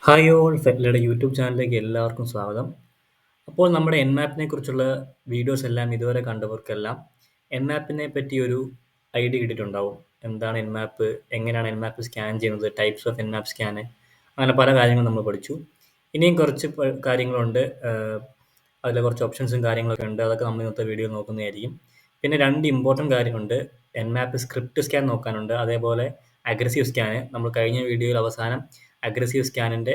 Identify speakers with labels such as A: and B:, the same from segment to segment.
A: Hi all ഫെറ്റ്ലയുടെ YouTube ചാനലിലേക്ക് എല്ലാവർക്കും സ്വാഗതം. അപ്പോൾ നമ്മുടെ എൻമാപ്പിനെ കുറിച്ചുള്ള വീഡിയോസ് എല്ലാം ഇതുവരെ കണ്ടവർക്കെല്ലാം എൻമാപ്പിനെ പറ്റി ഒരു ഐഡിയ കിട്ടിയിട്ടുണ്ടാവും. എന്താണ് എൻമാപ്പ്, എങ്ങനെയാണ് എൻമാപ്പ് സ്കാൻ ചെയ്യുന്നത്, ടൈപ്സ് ഓഫ് എൻമാപ്പ് സ്കാന്, അങ്ങനെ പല കാര്യങ്ങളും നമ്മൾ പഠിച്ചു. ഇനിയും കുറച്ച് കാര്യങ്ങളുണ്ട്. അതിൽ കുറച്ച് ഓപ്ഷൻസും കാര്യങ്ങളൊക്കെ ഉണ്ട്. അതൊക്കെ നമ്മൾ ഇന്നത്തെ വീഡിയോ നോക്കുന്നതായിരിക്കും. പിന്നെ രണ്ട് ഇമ്പോർട്ടൻറ്റ് കാര്യമുണ്ട്. എൻമാപ്പ് സ്ക്രിപ്റ്റ് സ്കാൻ നോക്കാനുണ്ട്, അതേപോലെ അഗ്രസീവ് സ്കാന്. നമ്മൾ കഴിഞ്ഞ വീഡിയോയിൽ അവസാനം അഗ്രസീവ് സ്കാനിൻ്റെ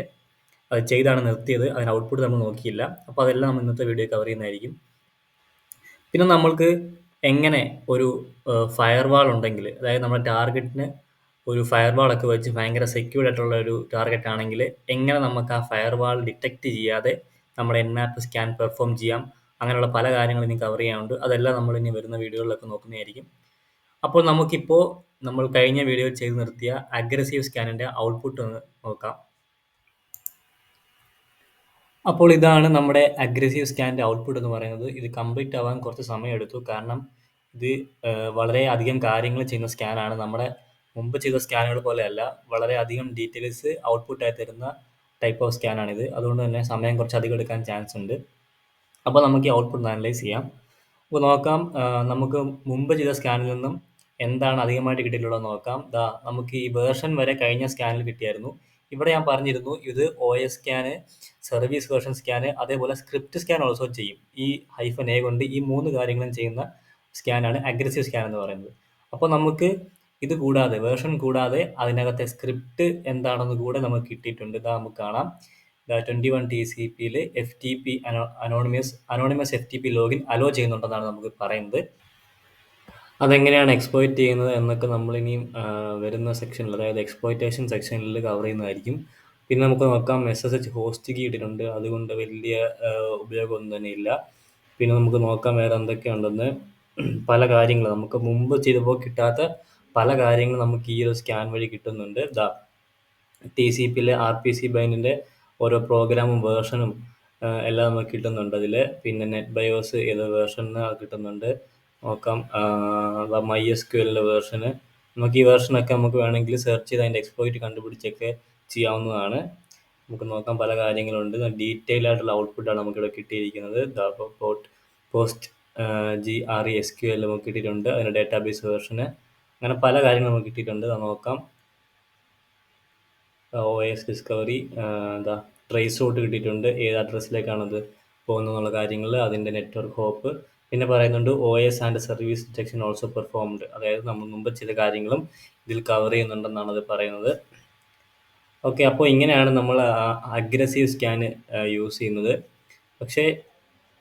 A: അത് ചെയ്താണ് നിർത്തിയത്. അതിന് ഔട്ട്പുട്ട് നമ്മൾ നോക്കിയില്ല. അപ്പോൾ അതെല്ലാം നമ്മൾ ഇന്നത്തെ വീഡിയോ കവർ ചെയ്യുന്നതായിരിക്കും. പിന്നെ നമ്മൾക്ക് എങ്ങനെ ഒരു ഫയർവാൾ ഉണ്ടെങ്കിൽ, അതായത് നമ്മുടെ ടാർഗറ്റിന് ഒരു ഫയർവാളൊക്കെ വെച്ച് ഭയങ്കര സെക്യൂർഡ് ആയിട്ടുള്ള ഒരു ടാർഗറ്റ് ആണെങ്കിൽ എങ്ങനെ നമുക്ക് ആ ഫയർവാൾ ഡിറ്റക്റ്റ് ചെയ്യാതെ നമ്മുടെ എൻമാപ്പ് സ്കാൻ പെർഫോം ചെയ്യാം, അങ്ങനെയുള്ള പല കാര്യങ്ങളും ഇനി കവർ ചെയ്യാനുണ്ട്. അതെല്ലാം നമ്മൾ ഇനി വരുന്ന വീഡിയോകളിലൊക്കെ നോക്കുന്നതായിരിക്കും. അപ്പോൾ നമുക്കിപ്പോൾ നമ്മൾ കഴിഞ്ഞ വീഡിയോയിൽ ചെയ്ത് നിർത്തിയ അഗ്രസീവ് സ്കാനിൻ്റെ ഔട്ട്പുട്ട് ഒന്ന് നോക്കാം. അപ്പോൾ ഇതാണ് നമ്മുടെ അഗ്രസീവ് സ്കാനിൻ്റെ ഔട്ട്പുട്ട് എന്ന് പറയുന്നത്. ഇത് കംപ്ലീറ്റ് ആവാൻ കുറച്ച് സമയമെടുത്തു. കാരണം ഇത് വളരെ അധികം കാര്യങ്ങൾ ചെയ്യുന്ന സ്കാനാണ്. നമ്മുടെ മുമ്പ് ചെയ്ത സ്കാനുകൾ പോലെയല്ല, വളരെ അധികം ഡീറ്റെയിൽസ് ഔട്ട്പുട്ടായി തരുന്ന ടൈപ്പ് ഓഫ് സ്കാനാണിത്. അതുകൊണ്ട് തന്നെ സമയം കുറച്ച് അധികം എടുക്കാൻ ചാൻസ് ഉണ്ട്. അപ്പോൾ നമുക്ക് ഈ ഔട്ട്പുട്ട് അനലൈസ് ചെയ്യാം. അപ്പോൾ നോക്കാം, നമുക്ക് മുമ്പ് ചെയ്ത സ്കാനിൽ നിന്നും എന്താണ് അധികമായിട്ട് കിട്ടിയിട്ടുള്ളത് നോക്കാം. നമുക്ക് ഈ വേർഷൻ വരെ കഴിഞ്ഞ സ്കാനിൽ കിട്ടിയായിരുന്നു. ഇവിടെ ഞാൻ പറഞ്ഞിരുന്നു ഇത് OS scan, service version scan, അതേപോലെ സ്ക്രിപ്റ്റ് സ്കാൻ ഓൾസോ ചെയ്യും. ഈ -A കൊണ്ട് ഈ 3 കാര്യങ്ങളും ചെയ്യുന്ന സ്കാനാണ് അഗ്രസീവ് സ്കാൻ എന്ന് പറയുന്നത്. അപ്പോൾ നമുക്ക് ഇത് കൂടാതെ, വേർഷൻ കൂടാതെ അതിനകത്തെ സ്ക്രിപ്റ്റ് എന്താണെന്ന് കൂടെ നമുക്ക് കിട്ടിയിട്ടുണ്ട്. നമുക്ക് കാണാം, 21 TCPയിൽ FTP anonymous FTP login allow ചെയ്യുന്നുണ്ടെന്നാണ് നമുക്ക് പറയുന്നത്. അതെങ്ങനെയാണ് എക്സ്പ്ലോയിറ്റ് ചെയ്യുന്നത് എന്നൊക്കെ നമ്മളിനിയും വരുന്ന സെക്ഷനിൽ, അതായത് എക്സ്പ്ലോയിറ്റേഷൻ സെക്ഷനിൽ കവർ ചെയ്യുന്നതായിരിക്കും. പിന്നെ നമുക്ക് നോക്കാം, SSH ഹോസ്റ്റ് കീ ഇട്ടിട്ടുണ്ട്. അതുകൊണ്ട് വലിയ ഉപയോഗമൊന്നും തന്നെ ഇല്ല. പിന്നെ നമുക്ക് നോക്കാം വേറെ എന്തൊക്കെയുണ്ടെന്ന്. പല കാര്യങ്ങൾ നമുക്ക് മുമ്പ് ചെയ്തപ്പോൾ കിട്ടാത്ത പല കാര്യങ്ങളും നമുക്ക് ഈ ഒരു സ്കാൻ വഴി കിട്ടുന്നുണ്ട്. TCPയിലെ RPC ബൈൻഡിൻ്റെ ഓരോ പ്രോഗ്രാമും വേർഷനും എല്ലാം നമുക്ക് കിട്ടുന്നുണ്ട് അതിൽ. പിന്നെ നെറ്റ് ബയോസ് ഏത് വേർഷന് കിട്ടുന്നുണ്ട് നോക്കാം. MySQLൻ്റെ വേർഷന്, നമുക്ക് ഈ വേർഷനൊക്കെ നമുക്ക് വേണമെങ്കിൽ സെർച്ച് ചെയ്ത് അതിൻ്റെ എക്സ്പ്ലോയിറ്റ് കണ്ടുപിടിച്ചൊക്കെ ചെയ്യാവുന്നതാണ്. നമുക്ക് നോക്കാം, പല കാര്യങ്ങളുണ്ട്. ഡീറ്റെയിൽ ആയിട്ടുള്ള ഔട്ട്പുട്ടാണ് നമുക്കിവിടെ കിട്ടിയിരിക്കുന്നത്. പോസ്റ്റ് GRESQL നമുക്ക് കിട്ടിയിട്ടുണ്ട്, അതിൻ്റെ ഡേറ്റാബേസ് വേർഷന്, അങ്ങനെ പല കാര്യങ്ങളും നമുക്ക് കിട്ടിയിട്ടുണ്ട്. അത് നോക്കാം. OS ഡിസ്കവറി, ട്രേസ് റൂട്ട് കിട്ടിയിട്ടുണ്ട്, ഏത് അഡ്രസ്സിലേക്കാണത് പോകുന്നതെന്നുള്ള കാര്യങ്ങൾ, അതിൻ്റെ നെറ്റ്വർക്ക് ഹോപ്പ്. പിന്നെ പറയുന്നുണ്ട് OS and service detection also performed, അതായത് നമ്മൾ മുമ്പ് ചില കാര്യങ്ങളും ഇതിൽ കവർ ചെയ്യുന്നുണ്ടെന്നാണ് അത് പറയുന്നത്. ഓക്കെ, അപ്പോൾ ഇങ്ങനെയാണ് നമ്മൾ അഗ്രസീവ് സ്കാൻ യൂസ് ചെയ്യുന്നത്. പക്ഷേ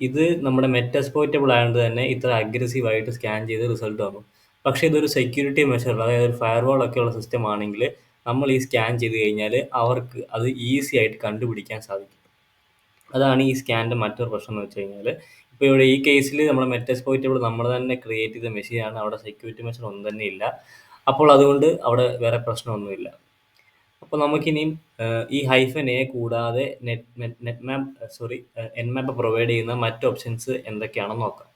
A: ഇത് നമ്മുടെ മെറ്റാസ്പ്ലോയിറ്റബിൾ ആയതുകൊണ്ട് തന്നെ ഇത്ര അഗ്രസീവായിട്ട് സ്കാൻ ചെയ്ത് റിസൾട്ട് വന്നു. പക്ഷേ ഇതൊരു സെക്യൂരിറ്റി മെഷർ, അതായത് ഒരു ഫയർവാൾ ഒക്കെ ഉള്ള സിസ്റ്റം ആണെങ്കിൽ നമ്മൾ ഈ സ്കാൻ ചെയ്ത് കഴിഞ്ഞാൽ അവർക്ക് അത് ഈസി ആയിട്ട് കണ്ടുപിടിക്കാൻ സാധിക്കും. അതാണ് ഈ സ്കാനിൻ്റെ മറ്റൊരു പ്രശ്നം എന്ന് വെച്ച് കഴിഞ്ഞാൽ, ഇപ്പോൾ ഇവിടെ ഈ കേസിൽ നമ്മുടെ മെറ്റാസ്പ്ലോയിറ്റബിൾ നമ്മൾ തന്നെ ക്രിയേറ്റ് ചെയ്ത മെഷീനാണ്. അവിടെ സെക്യൂരിറ്റി മെഷർ ഒന്നും തന്നെ ഇല്ല. അപ്പോൾ അതുകൊണ്ട് അവിടെ വേറെ പ്രശ്നമൊന്നുമില്ല. അപ്പോൾ നമുക്കിനിയും ഈ -A കൂടാതെ എൻമാപ്പ് പ്രൊവൈഡ് ചെയ്യുന്ന മറ്റ് ഓപ്ഷൻസ് എന്തൊക്കെയാണെന്ന് നോക്കാം.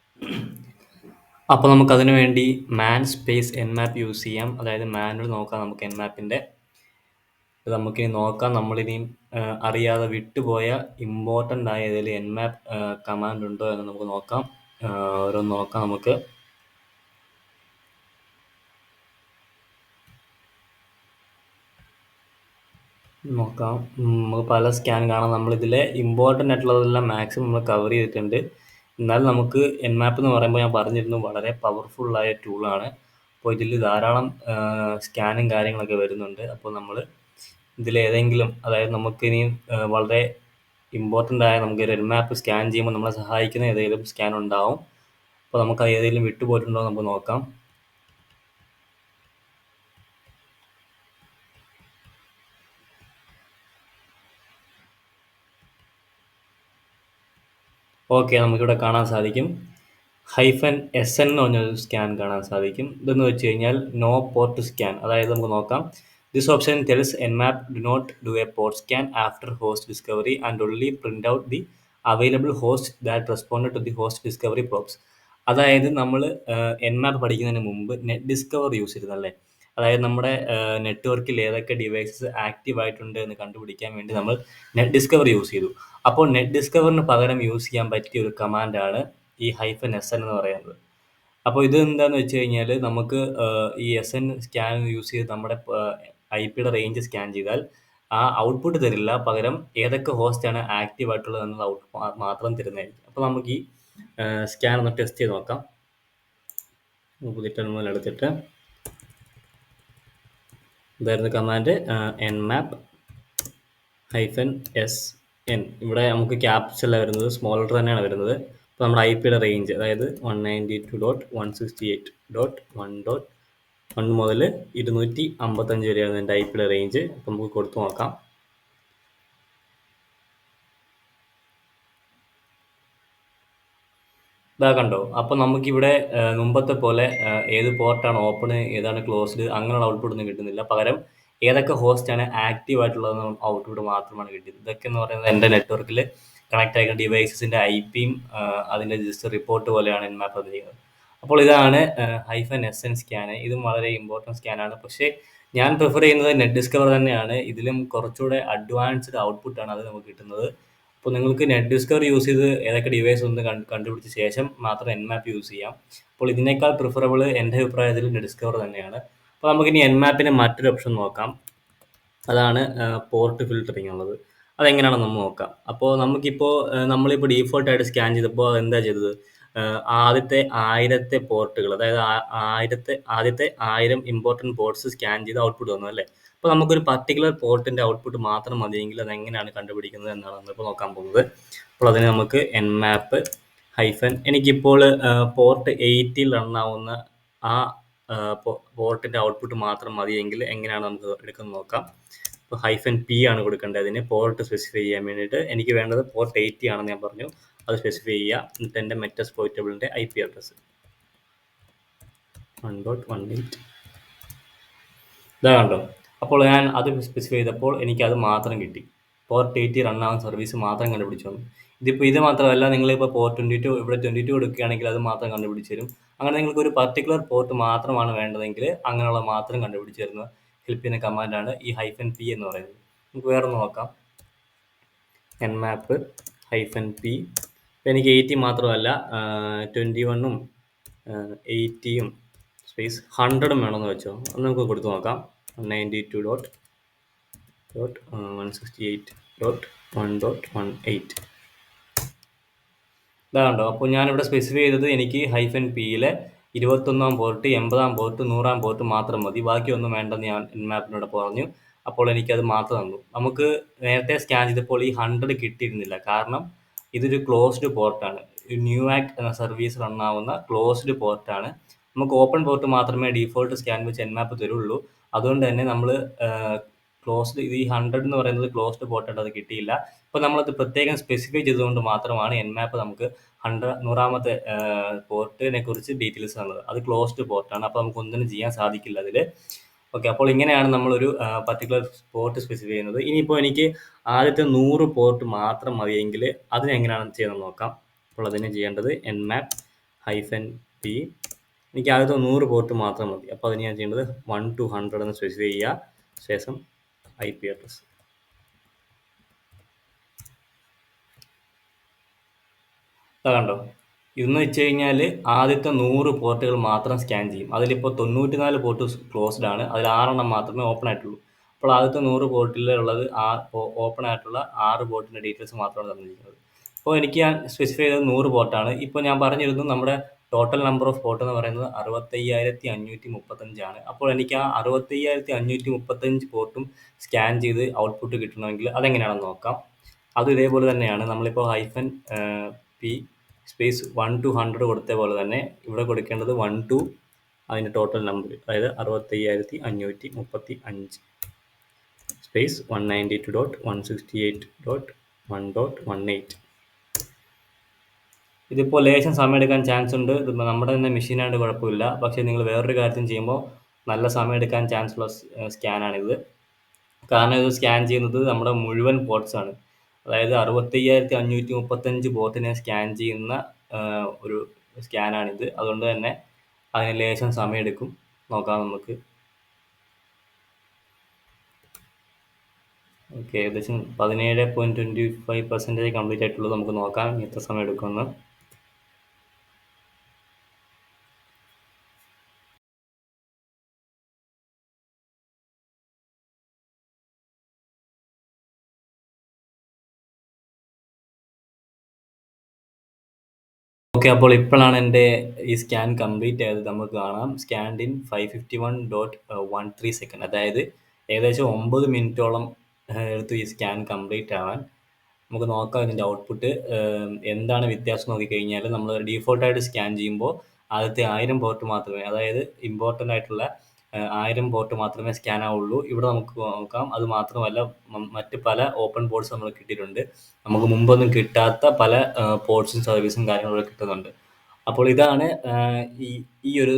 A: അപ്പോൾ നമുക്കതിനു വേണ്ടി -Nmap യൂസ് ചെയ്യാം. അതായത് മാനുവൽ നോക്കാം നമുക്ക് എൻമാപ്പിൻ്റെ. നമുക്കിനി നോക്കാം, നമ്മളിനിയും അറിയാതെ വിട്ടുപോയ ഇമ്പോർട്ടൻ്റ് ആയ ഏതെങ്കിലും Nmap കമാൻഡ് ഉണ്ടോ എന്ന് നമുക്ക് നോക്കാം. ഓരോന്ന് നോക്കാം. നമുക്ക് നമുക്ക് പല സ്കാൻ കാണാം. നമ്മളിതിൽ ഇമ്പോർട്ടൻ്റ് ആയിട്ടുള്ളതെല്ലാം മാക്സിമം നമ്മൾ കവർ ചെയ്തിട്ടുണ്ട്. എന്നാലും നമുക്ക് Nmap എന്ന് പറയുമ്പോൾ ഞാൻ പറഞ്ഞിരുന്നു വളരെ പവർഫുള്ളായ ടൂളാണ്. അപ്പോൾ ഇതിൽ ധാരാളം സ്കാനും കാര്യങ്ങളൊക്കെ വരുന്നുണ്ട്. അപ്പോൾ നമ്മൾ ഇതിലേതെങ്കിലും, അതായത് നമുക്കിനി വളരെ ഇമ്പോർട്ടൻ്റ് ആയ നമുക്ക് Nmap സ്കാൻ ചെയ്യുമ്പോൾ നമ്മളെ സഹായിക്കുന്ന ഏതെങ്കിലും സ്കാൻ ഉണ്ടാവും. അപ്പോൾ നമുക്ക് ഏതെങ്കിലും വിട്ടുപോയിട്ടുണ്ടോ എന്ന് നമുക്ക് നോക്കാം. ഓക്കെ, നമുക്കിവിടെ കാണാൻ സാധിക്കും -SN എന്ന് പറഞ്ഞൊരു സ്കാൻ കാണാൻ സാധിക്കും. ഇതെന്ന് വെച്ച് കഴിഞ്ഞാൽ നോ പോർട്ട് സ്കാൻ. അതായത് നമുക്ക് നോക്കാം, this option tells Nmap do not do a port scan after host discovery and only print out the available host that responded to the host discovery probes. അതായത് നമ്മൾ Nmap പഠിക്കുന്നതിന് മുമ്പ് net discover use ചെയ്തിരുന്നല്ലേ, അതായത് നമ്മുടെ നെറ്റ്വർക്കിൽ ഏതൊക്കെ devices active ആയിട്ടുണ്ട് എന്ന് കണ്ടുപിടിക്കാൻ വേണ്ടി നമ്മൾ നെറ്റ് ഡിസ്കവർ യൂസ് ചെയ്തു. അപ്പോൾ നെറ്റ് ഡിസ്കവറിന് പകരം യൂസ് ചെയ്യാൻ പറ്റിയ ഒരു കമാൻഡാണ് ഈ -SN എന്ന് പറയുന്നത്. അപ്പോൾ ഇത് എന്താന്ന് വെച്ച് കഴിഞ്ഞാൽ നമുക്ക് ഈ SN സ്കാൻ യൂസ് ചെയ്ത് നമ്മുടെ IP-യുടെ റേഞ്ച് സ്കാൻ ചെയ്താൽ ആ ഔട്ട്പുട്ട് തരില്ല. പകരം ഏതൊക്കെ ഹോസ്റ്റാണ് ആക്റ്റീവ് ആയിട്ടുള്ളത് എന്നുള്ള മാത്രം തരുന്നതായിരിക്കും. അപ്പോൾ നമുക്ക് ഈ സ്കാൻ ഒന്ന് ടെസ്റ്റ് ചെയ്ത് നോക്കാം. പുതിയ ടെർമിനൽ എടുത്തിട്ട് ഇതായിരുന്നു കമാൻഡ് nmap -SN. ഇവിടെ നമുക്ക് ക്യാപ്സ് അല്ല വരുന്നത്, സ്മോൾ ലെറ്റർ തന്നെയാണ് വരുന്നത്. അപ്പോൾ നമ്മുടെ IP-യുടെ റേഞ്ച്, അതായത് 192.168.1.1 മുതൽ 255 വരെയാണ് എൻ്റെ IP-യുടെ റേഞ്ച്. അപ്പോൾ നമുക്ക് കൊടുത്തു നോക്കാം. ഇതാ കണ്ടോ? അപ്പോൾ നമുക്കിവിടെ മുമ്പത്തെ പോലെ ഏത് പോർട്ടാണ് ഓപ്പൺ, ഏതാണ് ക്ലോസ്ഡ് അങ്ങനെയുള്ള ഔട്ട്പുട്ട് ഒന്നും കിട്ടുന്നില്ല. പകരം ഏതൊക്കെ ഹോസ്റ്റാണ് ആക്റ്റീവ് ആയിട്ടുള്ളത് ഔട്ട്പുട്ട് മാത്രമാണ് കിട്ടിയത്. ഇതൊക്കെ എന്ന് പറയുന്നത് എൻ്റെ നെറ്റ്വർക്കിൽ കണക്ട് ആയിരിക്കുന്ന ഡിവൈസസിൻ്റെ IP-യും അതിൻ്റെ ജസ്റ്റ് റിപ്പോർട്ട് പോലെയാണ് Nmap ചെയ്യുന്നത്. അപ്പോൾ ഇതാണ് -SN സ്കാൻ. ഇതും വളരെ ഇമ്പോർട്ടൻറ്റ് സ്കാനാണ്. പക്ഷേ ഞാൻ പ്രിഫർ ചെയ്യുന്നത് നെറ്റ് ഡിസ്കവർ തന്നെയാണ്. ഇതിലും കുറച്ചുകൂടെ അഡ്വാൻസ്ഡ് ഔട്ട്പുട്ടാണ് അത് നമുക്ക് കിട്ടുന്നത്. അപ്പോൾ നിങ്ങൾക്ക് നെറ്റ് ഡിസ്കവർ യൂസ് ചെയ്ത് ഏതൊക്കെ ഡിവൈസ് ഒന്ന് കണ്ടുപിടിച്ച ശേഷം മാത്രം Nmap യൂസ് ചെയ്യാം. അപ്പോൾ ഇതിനേക്കാൾ പ്രിഫറബിൾ എൻ്റെ അഭിപ്രായത്തിൽ നെറ്റ് ഡിസ്കവർ തന്നെയാണ്. അപ്പോൾ നമുക്കിനി Nmapൻ്റെ മറ്റൊരു ഓപ്ഷൻ നോക്കാം. അതാണ് പോർട്ട് ഫിൽറ്ററിങ് ഉള്ളത്. അതെങ്ങനെയാണെന്ന് നമ്മൾ നോക്കാം. അപ്പോൾ നമുക്കിപ്പോൾ നമ്മളിപ്പോൾ ഡീഫോൾട്ടായിട്ട് സ്കാൻ ചെയ്തപ്പോൾ എന്താ ചെയ്തത്? ആദ്യത്തെ 1000 പോർട്ടുകൾ, അതായത് ആദ്യത്തെ 1000 ഇമ്പോർട്ടൻറ്റ് പോർട്ട്സ് സ്കാൻ ചെയ്ത് ഔട്ട്പുട്ട് വന്നു അല്ലേ? അപ്പോൾ നമുക്കൊരു പർട്ടിക്കുലർ പോർട്ടിൻ്റെ ഔട്ട്പുട്ട് മാത്രം മതിയെങ്കിൽ അത് എങ്ങനെയാണ് കണ്ടുപിടിക്കുന്നത് എന്നാണ് നമ്മളിപ്പോൾ നോക്കാൻ പോകുന്നത്. അപ്പോൾ അതിന് നമുക്ക് nmap എനിക്കിപ്പോൾ പോർട്ട് 80 റണ്ണാവുന്ന ആ പോർട്ടിൻ്റെ ഔട്ട്പുട്ട് മാത്രം മതിയെങ്കിൽ എങ്ങനെയാണ് നമുക്ക് എടുക്കുന്നത് നോക്കാം. ഇപ്പോൾ -P ആണ് കൊടുക്കേണ്ടത്. അതിന് പോർട്ട് സ്പെസിഫൈ ചെയ്യാൻ വേണ്ടിയിട്ട് എനിക്ക് വേണ്ടത് പോർട്ട് 80 ആണെന്ന് ഞാൻ പറഞ്ഞു. അത് സ്പെസിഫൈ ചെയ്യുക. എന്നിട്ട് എൻ്റെ മെറ്റസ്പ്ലോയിറ്റബിളിൻ്റെ IP അഡ്രസ്സ് 1.18. ഇതാ കണ്ടോ? അപ്പോൾ ഞാൻ അത് സ്പെസിഫൈ ചെയ്തപ്പോൾ എനിക്കത് മാത്രം കിട്ടി. പോർട്ട് 80 റണ്ണാവുന്ന സർവീസ് മാത്രം കണ്ടുപിടിച്ചു വന്നു. ഇത് മാത്രമല്ല, നിങ്ങളിപ്പോൾ പോർട്ട് 22 ഇവിടെ 22 കൊടുക്കുകയാണെങ്കിൽ അത് മാത്രം കണ്ടുപിടിച്ച് തരും. അങ്ങനെ നിങ്ങൾക്ക് ഒരു പർട്ടിക്കുലർ പോർട്ട് മാത്രമാണ് വേണ്ടതെങ്കിൽ അങ്ങനെയുള്ള മാത്രം കണ്ടുപിടിച്ച് തരുന്ന ഹെൽപ്പ് ചെയ്യുന്ന കമാൻഡാണ് ഈ -P എന്ന് പറയുന്നത്. നമുക്ക് വേറെ നോക്കാം. nmap -P. എനിക്ക് 80 മാത്രമല്ല 21-ഉം 80-യും സ്പേസ് 100-ഉം വേണമെന്ന് വെച്ചോ. അത് നമുക്ക് കൊടുത്തു നോക്കാം. 192.168.1.18. ഇതാ കണ്ടോ? അപ്പോൾ ഞാനിവിടെ സ്പെസിഫൈ ചെയ്തത് എനിക്ക് -P-യിലെ 21-ാം പോർട്ട്, 80-ാം പോർട്ട്, 100-ാം പോർട്ട് മാത്രം മതി. ബാക്കിയൊന്നും വേണ്ടെന്ന് ഞാൻ Nmapനോട് പറഞ്ഞു. അപ്പോൾ എനിക്കത് മാത്രം തന്നു. നമുക്ക് നേരത്തെ സ്കാൻ ചെയ്തപ്പോൾ ഈ 100 കിട്ടിയിരുന്നില്ല. കാരണം ഇതൊരു ക്ലോസ്ഡ് പോർട്ടാണ്. ന്യൂആക്ട് എന്ന സർവീസ് റണ്ണാവുന്ന ക്ലോസ്ഡ് പോർട്ടാണ്. നമുക്ക് ഓപ്പൺ പോർട്ട് മാത്രമേ ഡീഫോൾട്ട് സ്കാൻ വെച്ച് Nmap തരുള്ളൂ. അതുകൊണ്ട് തന്നെ നമ്മൾ ക്ലോസ്ഡ്, ഈ 100 എന്ന് പറയുന്നത് ക്ലോസ്ഡ് പോർട്ടായിട്ട് അത് കിട്ടിയില്ല. ഇപ്പോൾ നമ്മളത് പ്രത്യേകം സ്പെസിഫൈ ചെയ്തുകൊണ്ട് മാത്രമാണ് Nmap നമുക്ക് 100-ാമത്തെ പോർട്ടിനെ കുറിച്ച് ഡീറ്റെയിൽസ് തന്നത്. അത് ക്ലോസ്ഡ് പോർട്ടാണ്. അപ്പോൾ നമുക്ക് ഒന്നിനും ചെയ്യാൻ സാധിക്കില്ല അതിൽ. ഓക്കെ, അപ്പോൾ ഇങ്ങനെയാണ് നമ്മളൊരു പർട്ടിക്കുലർ പോർട്ട് സ്പെസിഫൈ ചെയ്യുന്നത്. ഇനിയിപ്പോൾ എനിക്ക് ആദ്യത്തെ 100 പോർട്ട് മാത്രം മതിയെങ്കിൽ അതിനെങ്ങനെയാണ് ചെയ്യുന്നത് നോക്കാം. അപ്പോൾ അതിന് ചെയ്യേണ്ടത് nmap -p. എനിക്ക് ആദ്യത്തെ 100 പോർട്ട് മാത്രം മതി. അപ്പോൾ അതിന് ഞാൻ ചെയ്യേണ്ടത് 1 to 100 എന്ന് സ്പെസിഫൈ ചെയ്യുക. ശേഷം IP അഡ്രസ്. കണ്ടോ? ഇതെന്ന് വെച്ച് കഴിഞ്ഞാൽ ആദ്യത്തെ 100 പോർട്ടുകൾ മാത്രം സ്കാൻ ചെയ്യും. അതിലിപ്പോൾ 94 പോർട്ട് ക്ലോസ്ഡ് ആണ്. അതിൽ 6 മാത്രമേ ഓപ്പൺ ആയിട്ടുള്ളൂ. അപ്പോൾ ആദ്യത്തെ 100 പോർട്ടിലുള്ളത് ഓപ്പൺ ആയിട്ടുള്ള 6 പോർട്ടിൻ്റെ ഡീറ്റെയിൽസ് മാത്രമാണ് തന്നിരിക്കുന്നത്. അപ്പോൾ എനിക്ക് ഞാൻ സ്പെസിഫൈ ചെയ്തത് 100 പോർട്ടാണ്. ഇപ്പോൾ ഞാൻ പറഞ്ഞിരുന്നു നമ്മുടെ ടോട്ടൽ നമ്പർ ഓഫ് പോർട്ട് എന്ന് പറയുന്നത് 65,535 ആണ്. അപ്പോൾ എനിക്ക് ആ 65,535 പോർട്ടും സ്കാൻ ചെയ്ത് ഔട്ട്പുട്ട് കിട്ടണമെങ്കിൽ അതെങ്ങനെയാണെന്ന് നോക്കാം. അത് ഇതേപോലെ തന്നെയാണ്. നമ്മളിപ്പോൾ -P സ്പേസ് 1 to 100 കൊടുത്ത പോലെ തന്നെ ഇവിടെ കൊടുക്കേണ്ടത് 1 to അതിൻ്റെ ടോട്ടൽ നമ്പർ, അതായത് 65,535 സ്പേസ് 192.168.1.18. ഇതിപ്പോൾ ലേശം സമയം എടുക്കാൻ ചാൻസ് ഉണ്ട്. ഇത് നമ്മുടെ തന്നെ മെഷീനായിട്ട് കുഴപ്പമില്ല. പക്ഷേ നിങ്ങൾ വേറൊരു കാര്യത്തിന് ചെയ്യുമ്പോൾ നല്ല സമയം എടുക്കാൻ ചാൻസ് ഉള്ള സ്കാനാണിത്. കാരണം ഇത് സ്കാൻ ചെയ്യുന്നത് നമ്മുടെ മുഴുവൻ പോർട്ട്സ് ആണ്. അതായത് 65,535 പോർട്ടിനെ സ്കാൻ ചെയ്യുന്ന ഒരു സ്കാനാണിത്. അതുകൊണ്ട് തന്നെ അതിന് ലേശം സമയമെടുക്കും. നോക്കാം നമുക്ക്. ഓക്കെ, ഏകദേശം 17.25% കംപ്ലീറ്റ് ആയിട്ടുള്ളൂ. നമുക്ക് നോക്കാം ഇനി എത്ര സമയം എടുക്കുമെന്ന്. ഓക്കെ, അപ്പോൾ ഇപ്പോഴാണ് എൻ്റെ ഈ സ്കാൻ കംപ്ലീറ്റ് ആയത്. നമുക്ക് കാണാം സ്കാൻഡ് ഇൻ 551.13 അതായത് ഏകദേശം 9 മിനിറ്റോളം എടുത്തു ഈ സ്കാൻ കംപ്ലീറ്റ് ആവാൻ. നമുക്ക് നോക്കാം ഇതിൻ്റെ ഔട്ട്പുട്ട് എന്താണ് വ്യത്യാസം. നോക്കിക്കഴിഞ്ഞാൽ നമ്മൾ ഡീഫോൾട്ടായിട്ട് സ്കാൻ ചെയ്യുമ്പോൾ ആദ്യത്തെ 1000 പോർട്ട് മാത്രമേ, അതായത് ഇമ്പോർട്ടൻ്റ് ആയിട്ടുള്ള 1000 പോർട്ട് മാത്രമേ സ്കാൻ ആവുള്ളൂ. ഇവിടെ നമുക്ക് നോക്കാം അത് മാത്രമല്ല മറ്റ് പല ഓപ്പൺ പോർട്ട്സ് നമ്മൾ കിട്ടിയിട്ടുണ്ട്. നമുക്ക് മുമ്പൊന്നും കിട്ടാത്ത പല പോർട്ട്സും സർവീസും കാര്യങ്ങളൊക്കെ കിട്ടുന്നുണ്ട്. അപ്പോൾ ഇതാണ് ഈ ഈ ഒരു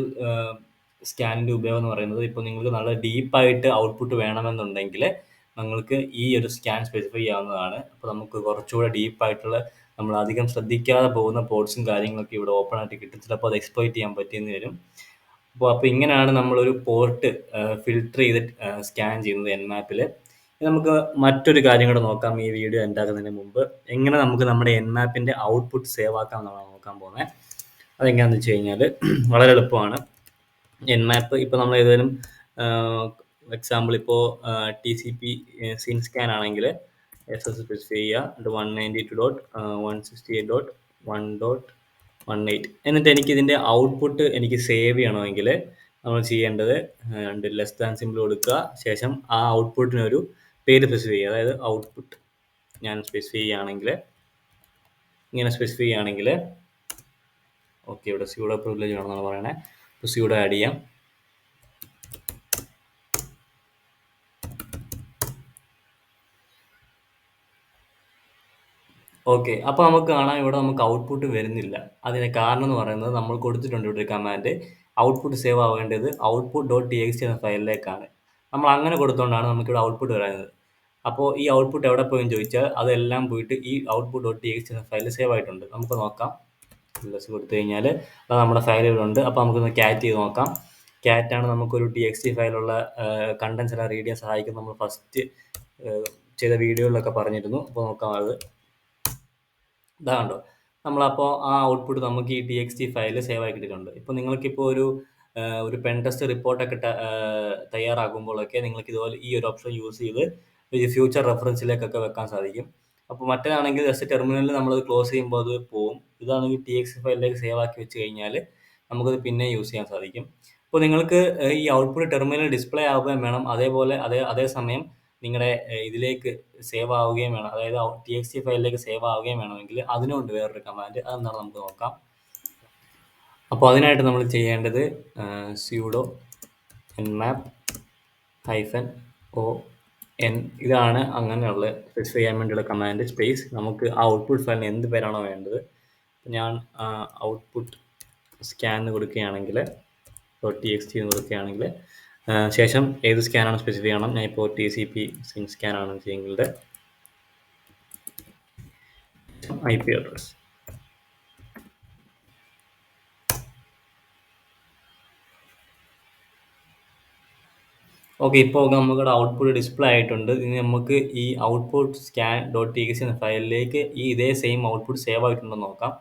A: സ്കാനിൻ്റെ ഉപയോഗം എന്ന് പറയുന്നത്. ഇപ്പോൾ നിങ്ങൾക്ക് നല്ല ഡീപ്പായിട്ട് ഔട്ട്പുട്ട് വേണമെന്നുണ്ടെങ്കിൽ നിങ്ങൾക്ക് ഈ ഒരു സ്കാൻ സ്പെസിഫൈ ചെയ്യാവുന്നതാണ്. അപ്പോൾ നമുക്ക് കുറച്ചുകൂടെ ഡീപ്പായിട്ടുള്ള നമ്മൾ അധികം ശ്രദ്ധിക്കാതെ പോകുന്ന പോർട്ട്സും കാര്യങ്ങളൊക്കെ ഇവിടെ ഓപ്പൺ ആയിട്ട് കിട്ടും. ചിലപ്പോൾ അത് എക്സ്പ്ലോയിറ്റ് ചെയ്യാൻ പറ്റിയെന്ന് വരും. അപ്പോൾ ഇങ്ങനെയാണ് നമ്മളൊരു പോർട്ട് ഫിൽട്ടർ ചെയ്ത് സ്കാൻ ചെയ്യുന്നത് Nmapൽ. നമുക്ക് മറ്റൊരു കാര്യം കൂടെ നോക്കാം ഈ വീഡിയോ ഉണ്ടാക്കുന്നതിന് മുമ്പ്. എങ്ങനെ നമുക്ക് നമ്മുടെ Nmapൻ്റെ ഔട്ട്പുട്ട് സേവ് ആക്കാം എന്നാണ് നോക്കാൻ പോകുന്നത്. അതെങ്ങനെയാണെന്ന് വെച്ച് കഴിഞ്ഞാൽ വളരെ എളുപ്പമാണ്. Nmap ഇപ്പോൾ നമ്മൾ ഏതെങ്കിലും എക്സാമ്പിൾ ഇപ്പോൾ TCP സിൻ സ്കാൻ ആണെങ്കിൽ SS സ്പെസിഫൈ ചെയ്യുക, 192.168.1.18 എന്നിട്ട് എനിക്കിതിൻ്റെ ഔട്ട്പുട്ട് എനിക്ക് സേവ് ചെയ്യണമെങ്കിൽ നമ്മൾ ചെയ്യേണ്ടത് ലെസ് ദാൻ സിമ്പിൾ കൊടുക്കുക. ശേഷം ആ ഔട്ട്പുട്ടിനൊരു പേര് സ്പെസിഫൈ ചെയ്യുക. അതായത് ഔട്ട്പുട്ട് ഞാൻ സ്പെസിഫൈ ചെയ്യുകയാണെങ്കിൽ, ഇങ്ങനെ സ്പെസിഫൈ ചെയ്യുകയാണെങ്കിൽ, ഓക്കെ, ഇവിടെ സ്യൂഡോ പ്രിവിലേജ് വേണമെന്നാണ് പറയണേ. അപ്പോൾ സ്യൂഡോ ആഡ് ചെയ്യാം. ഓക്കെ, അപ്പോൾ നമുക്ക് കാണാം ഇവിടെ നമുക്ക് ഔട്ട്പുട്ട് വരുന്നില്ല. അതിന് കാരണം എന്ന് പറയുന്നത് നമ്മൾ കൊടുത്തിട്ടുണ്ട് ഇവിടെ ഒരു കമാൻഡ്, ഔട്ട്പുട്ട് സേവ് ആവേണ്ടത് output.txt എന്ന ഫയലിലേക്കാണ്. നമ്മൾ അങ്ങനെ കൊടുത്തുകൊണ്ടാണ് നമുക്കിവിടെ ഔട്ട്പുട്ട് വരുന്നത്. അപ്പോൾ ഈ ഔട്ട്പുട്ട് എവിടെ പോയെന്ന് ചോദിച്ചാൽ അതെല്ലാം പോയിട്ട് ഈ output.txt എന്ന ഫയലിൽ സേവ് ആയിട്ടുണ്ട്. നമുക്ക് നോക്കാം. പ്ലസ് കൊടുത്തു കഴിഞ്ഞാൽ അത് നമ്മുടെ ഫയലുകളുണ്ട്. അപ്പോൾ നമുക്കൊന്ന് ക്യാറ്റ് ചെയ്ത് നോക്കാം. ക്യാറ്റാണ് നമുക്കൊരു TXT ഫയലുള്ള കണ്ടൻസ് എല്ലാം റീഡ് ചെയ്യാൻ സഹായിക്കുന്നത്. നമ്മൾ ഫസ്റ്റ് ചെയ്ത വീഡിയോയിലൊക്കെ പറഞ്ഞിരുന്നു. അപ്പോൾ നോക്കാം. അത് ഇതാ കണ്ടോ, നമ്മളപ്പോൾ ആ ഔട്ട്പുട്ട് നമുക്ക് ഈ TXT ഫയലിൽ സേവ് ആയി കിട്ടിയിട്ടുണ്ട്. ഇപ്പോൾ നിങ്ങൾക്കിപ്പോൾ ഒരു പെൻ ടെസ്റ്റ് റിപ്പോർട്ടൊക്കെ തയ്യാറാക്കുമ്പോഴൊക്കെ നിങ്ങൾക്ക് ഇതുപോലെ ഈ ഒരു ഓപ്ഷൻ യൂസ് ചെയ്ത് ഈ ഫ്യൂച്ചർ റെഫറൻസിലേക്കൊക്കെ വെക്കാൻ സാധിക്കും. അപ്പോൾ മറ്റേതാണെങ്കിൽ ജസ്റ്റ് ടെർമിനലിൽ നമ്മളത് ക്ലോസ് ചെയ്യുമ്പോൾ അത് പോവും. ഇതാണെങ്കിൽ TXT ഫയലിലേക്ക് സേവ് ആക്കി വെച്ച് കഴിഞ്ഞാൽ നമുക്കത് പിന്നെ യൂസ് ചെയ്യാൻ സാധിക്കും. അപ്പോൾ നിങ്ങൾക്ക് ഈ ഔട്ട്പുട്ട് ടെർമിനൽ ഡിസ്പ്ലേ ആവുകയും വേണം, അതേപോലെ അതേസമയം നിങ്ങളുടെ ഇതിലേക്ക് സേവ് ആവുകയും വേണം. അതായത് TXT ഫയലിലേക്ക് സേവ് ആവുകയും വേണമെങ്കിൽ അതിനുണ്ട് വേറൊരു കമാൻഡ്. അതെന്താണ് നമുക്ക് നോക്കാം. അപ്പോൾ അതിനായിട്ട് നമ്മൾ ചെയ്യേണ്ടത് sudo nmap -o n ഇതാണ് അങ്ങനെയുള്ള സ്പെസിഫൈ ചെയ്യാൻ വേണ്ടിയുള്ള കമാൻഡ്. സ്പേസ് നമുക്ക് ആ ഔട്ട്പുട്ട് ഫയലിന് എന്ത് പേരാണോ വേണ്ടത്, ഞാൻ ഔട്ട്പുട്ട് സ്കാൻ എന്ന് കൊടുക്കുകയാണെങ്കിൽ .txt എന്ന് കൊടുക്കുകയാണെങ്കിൽ ശേഷം ഏത് സ്കാനാണ് സ്പെസിഫൈ ചെയ്യണം. ഞാൻ ഇപ്പോൾ TCP സിൻ സ്കാനാണ് ചെയ്യുന്നത്. IP address. ഓക്കെ, ഇപ്പോൾ നമുക്കിവിടെ ഔട്ട്പുട്ട് ഡിസ്പ്ലേ ആയിട്ടുണ്ട്. ഇനി നമുക്ക് ഈ ഔട്ട്പുട്ട് സ്കാൻ .txt എന്ന ഫയലിലേക്ക് ഈ ഇതേ സെയിം ഔട്ട്പുട്ട് സേവ് ആയിട്ടുണ്ടെന്ന് നോക്കാം.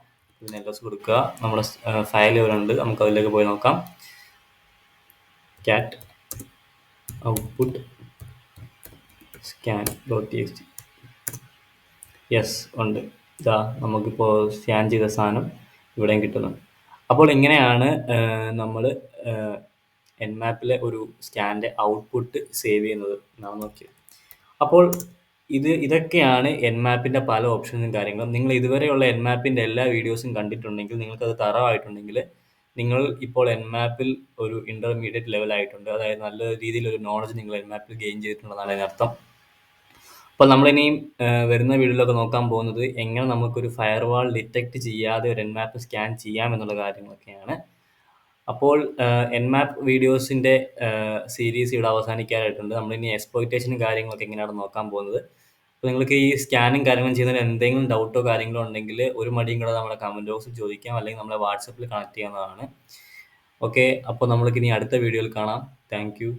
A: ഇതിന് LS കൊടുക്കുക. നമ്മുടെ ഫയൽ ഇവിടെ ഉണ്ട്, നമുക്ക് അതിലേക്ക് പോയി നോക്കാം. cat output scan .txt. Yes, ഉണ്ട്. ഇതാ നമുക്കിപ്പോൾ സ്കാൻ ചെയ്ത സാധനം ഇവിടെയും കിട്ടുന്നുണ്ട്. അപ്പോൾ ഇങ്ങനെയാണ് നമ്മൾ Nmapലെ ഒരു സ്കാൻ്റെ ഔട്ട്പുട്ട് സേവ് ചെയ്യുന്നത് എന്നാണ് നോക്കിയത്. അപ്പോൾ ഇതൊക്കെയാണ് Nmapൻ്റെ പല ഓപ്ഷൻസും കാര്യങ്ങളും. നിങ്ങൾ ഇതുവരെയുള്ള Nmapൻ്റെ എല്ലാ വീഡിയോസും കണ്ടിട്ടുണ്ടെങ്കിൽ, നിങ്ങൾക്കത് തറവായിട്ടുണ്ടെങ്കിൽ, നിങ്ങൾ ഇപ്പോൾ Nmapൽ ഒരു ഇൻ്റർമീഡിയറ്റ് ലെവലായിട്ടുണ്ട്. അതായത് നല്ല രീതിയിലൊരു നോളജ് നിങ്ങൾ Nmapൽ ഗെയിൻ ചെയ്തിട്ടുണ്ടെന്നാണ് അതിനർത്ഥം. അപ്പോൾ നമ്മളിനിയും വരുന്ന വീഡിയോയിലൊക്കെ നോക്കാൻ പോകുന്നത് എങ്ങനെ നമുക്കൊരു ഫയർവാൾ ഡിറ്റക്റ്റ് ചെയ്യാതെ ഒരു Nmap സ്കാൻ ചെയ്യാം എന്നുള്ള കാര്യങ്ങളൊക്കെയാണ്. അപ്പോൾ Nmap വീഡിയോസിൻ്റെ സീരീസ് ഇവിടെ അവസാനിക്കാനായിട്ടുണ്ട്. നമ്മളിനി എക്സ്പ്ലോയിറ്റേഷനും കാര്യങ്ങളൊക്കെ എങ്ങനെയാണ് നോക്കാൻ പോകുന്നത്. അപ്പോൾ നിങ്ങൾക്ക് ഈ സ്കാനും കാര്യങ്ങളും ചെയ്യുന്നതിന് എന്തെങ്കിലും ഡൗട്ടോ കാര്യങ്ങളോ ഉണ്ടെങ്കിൽ ഒരു മടിയും കൂടെ നമ്മുടെ കമൻറ്റ് ബോക്സിൽ ചോദിക്കാം, അല്ലെങ്കിൽ നമ്മളെ വാട്സപ്പിൽ കണക്ട് ചെയ്യാവുന്നതാണ്. ഓക്കെ, അപ്പോൾ നമ്മൾക്കിനി അടുത്ത വീഡിയോയിൽ കാണാം. Thank you.